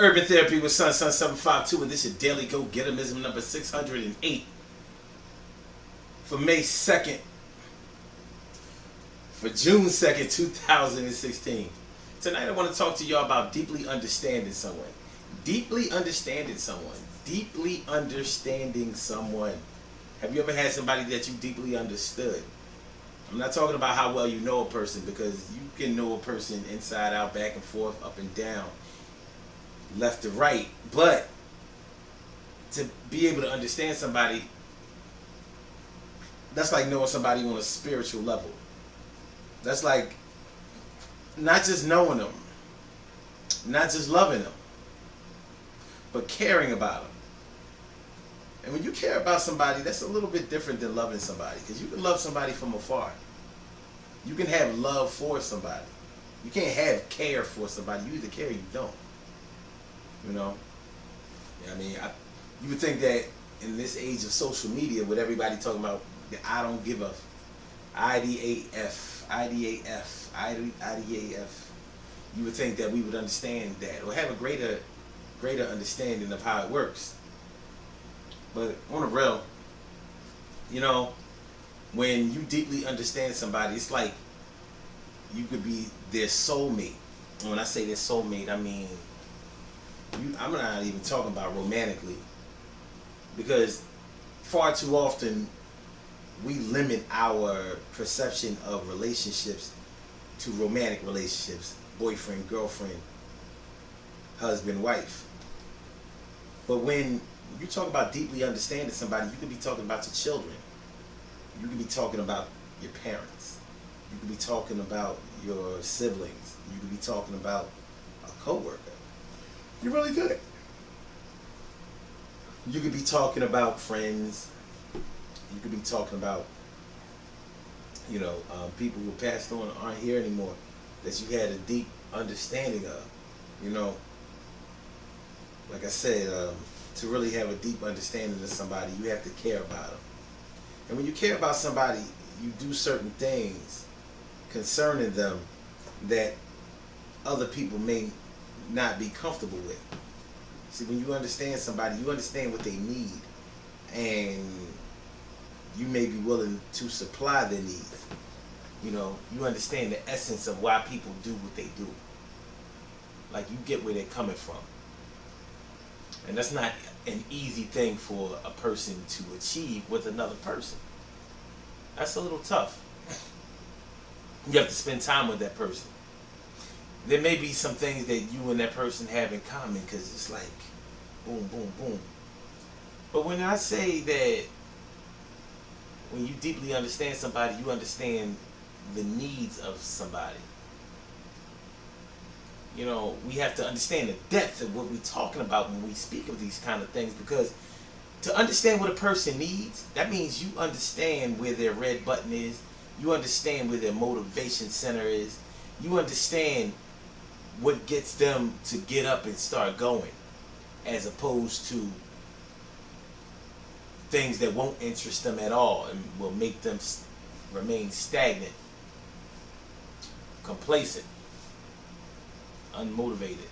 Urban Therapy with Sun 752, and this is your daily go getterism number 608 for May 2nd, for June 2nd, 2016. Tonight I want to talk to y'all about deeply understanding someone. Deeply understanding someone. Deeply understanding someone. Have you ever had somebody that you deeply understood? I'm not talking about how well you know a person, because you can know a person inside out, back and forth, up and down, left to right, but to be able to understand somebody, that's like knowing somebody on a spiritual level. That's like not just knowing them, not just loving them, but caring about them. And when you care about somebody, that's a little bit different than loving somebody, because you can love somebody from afar. You can have love for somebody. You can't have care for somebody. You either care or you don't. You know? I mean, you would think that in this age of social media, with everybody talking about the I don't give a IDAF, you would think that we would understand that, or have a greater understanding of how it works. But on the real, you know, when you deeply understand somebody, it's like you could be their soulmate. And when I say their soulmate, I mean, I'm not even talking about romantically, because far too often we limit our perception of relationships to romantic relationships, boyfriend, girlfriend, husband, wife. But when you talk about deeply understanding somebody, you could be talking about your children. You could be talking about your parents. You could be talking about your siblings. You could be talking about a coworker. You're really good. You could be talking about friends. You could be talking about, people who passed on aren't here anymore, that you had a deep understanding of. You know, like I said, to really have a deep understanding of somebody, you have to care about them. And when you care about somebody, you do certain things concerning them that other people may not be comfortable with. See, when you understand somebody, you understand what they need, and you may be willing to supply their needs. You know, you understand the essence of why people do what they do. Like, you get where they're coming from. And that's not an easy thing for a person to achieve with another person. That's a little tough. You have to spend time with that person. There may be some things that you and that person have in common, because it's like boom, boom, boom. But when I say that when you deeply understand somebody, you understand the needs of somebody. You know, we have to understand the depth of what we're talking about when we speak of these kind of things, because to understand what a person needs, that means you understand where their red button is, you understand where their motivation center is, you understand what gets them to get up and start going, as opposed to things that won't interest them at all and will make them remain stagnant, complacent, unmotivated.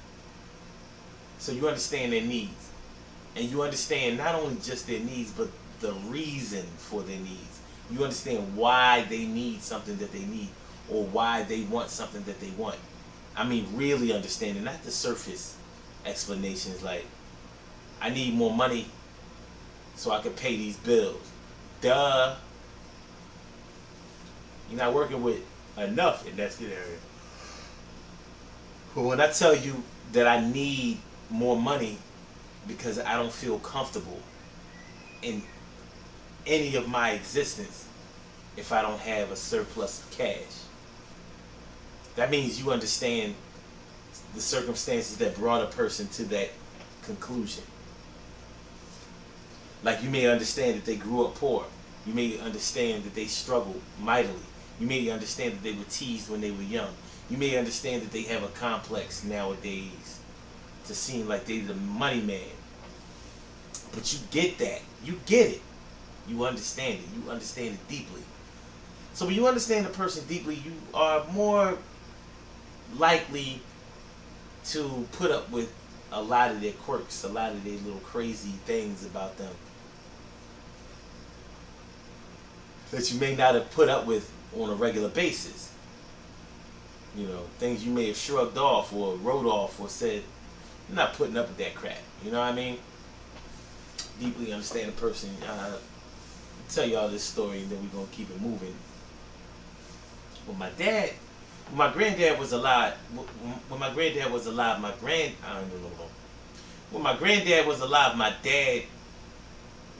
So you understand their needs, and you understand not only just their needs, but the reason for their needs. You understand why they need something that they need, or why they want something that they want. I mean, really understanding, not the surface explanations like, I need more money so I can pay these bills. Duh. You're not working with enough in that area. But when I tell you that I need more money because I don't feel comfortable in any of my existence if I don't have a surplus of cash, that means you understand the circumstances that brought a person to that conclusion. Like, you may understand that they grew up poor. You may understand that they struggled mightily. You may understand that they were teased when they were young. You may understand that they have a complex nowadays to seem like they're the money man. But you get that. You get it. You understand it. You understand it deeply. So when you understand a person deeply, you are more likely to put up with a lot of their quirks, a lot of their little crazy things about them that you may not have put up with on a regular basis. You know, things you may have shrugged off or wrote off or said, "I'm not putting up with that crap." You know what I mean? Deeply understand a person. I'll tell y'all this story and then we're going to keep it moving. When my granddad was alive, when my granddad was alive, when my granddad was alive, my dad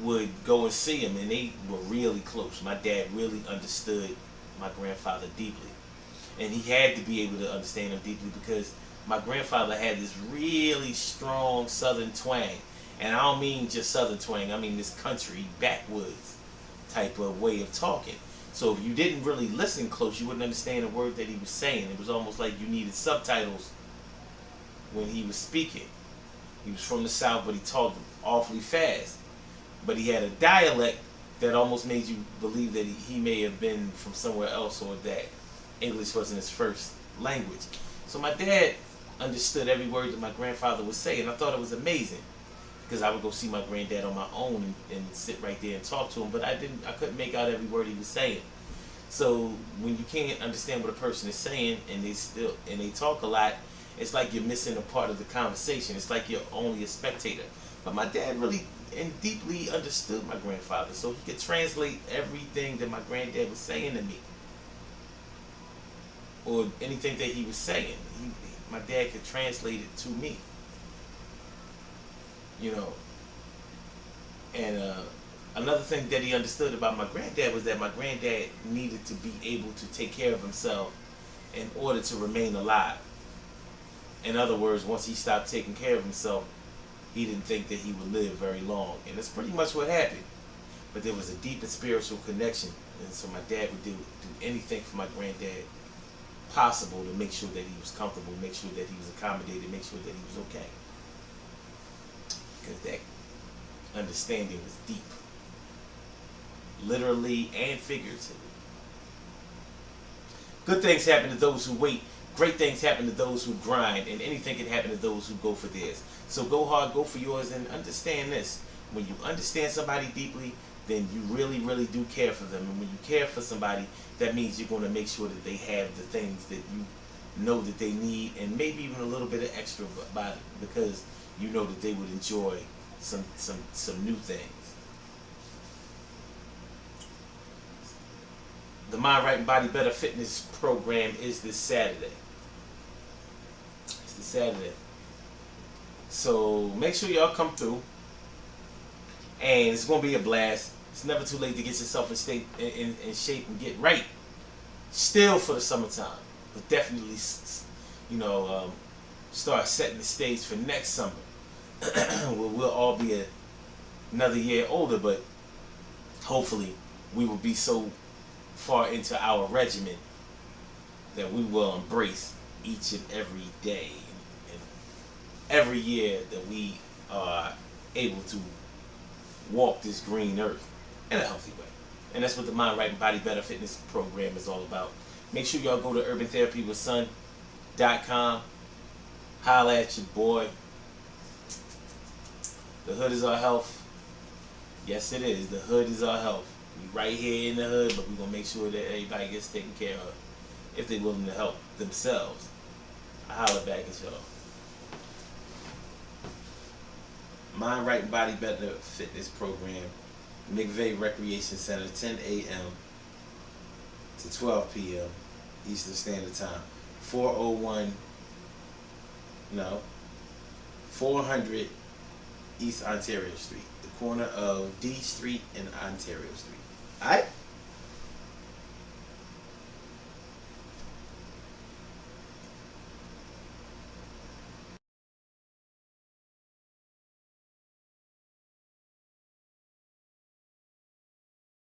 would go and see him, and they were really close. My dad really understood my grandfather deeply, and he had to be able to understand him deeply because my grandfather had this really strong southern twang, and I don't mean just southern twang, I mean this country backwoods type of way of talking. So if you didn't really listen close, you wouldn't understand a word that he was saying. It was almost like you needed subtitles when he was speaking. He was from the South, but he talked awfully fast. But he had a dialect that almost made you believe that he may have been from somewhere else, or that English wasn't his first language. So my dad understood every word that my grandfather was saying. I thought it was amazing because I would go see my granddad on my own and sit right there and talk to him, but I couldn't make out every word he was saying. So when you can't understand what a person is saying and they talk a lot, it's like you're missing a part of the conversation. It's like you're only a spectator. But my dad really and deeply understood my grandfather, so he could translate everything that my granddad was saying to me, or anything that he was saying. My dad could translate it to me, you know. And another thing that he understood about my granddad was that my granddad needed to be able to take care of himself in order to remain alive. In other words, once he stopped taking care of himself, he didn't think that he would live very long. And that's pretty much what happened. But there was a deep and spiritual connection. And so my dad would do anything for my granddad possible to make sure that he was comfortable, make sure that he was accommodated, make sure that he was okay. Because that understanding was deep. Literally and figuratively. Good things happen to those who wait. Great things happen to those who grind, and anything can happen to those who go for theirs. So go hard, go for yours, and understand this. When you understand somebody deeply, then you really, really do care for them. And when you care for somebody, that means you're going to make sure that they have the things that you know that they need, and maybe even a little bit of extra about it, because you know that they would enjoy some new things. The Mind Right and Body Better Fitness program is this Saturday. It's this Saturday. So make sure y'all come through. And it's going to be a blast. It's never too late to get yourself in shape and get right. Still for the summertime. But definitely, start setting the stage for next summer. We'll all be another year older, but hopefully we will be so far into our regimen that we will embrace each and every day and every year that we are able to walk this green earth in a healthy way. And that's what the Mind Right and Body Better Fitness program is all about. Make sure y'all go to urban-therapy-with-son.com. Holla at your boy. The hood is our health. Yes, it is. The hood is our health. We right here in the hood, but we're going to make sure that everybody gets taken care of if they're willing to help themselves. I holler back at y'all. Mind Right and Body Better Fitness Program, McVeigh Recreation Center, 10 a.m. to 12 p.m. Eastern Standard Time. 400 East Ontario Street, the corner of D Street and Ontario Street. Alright?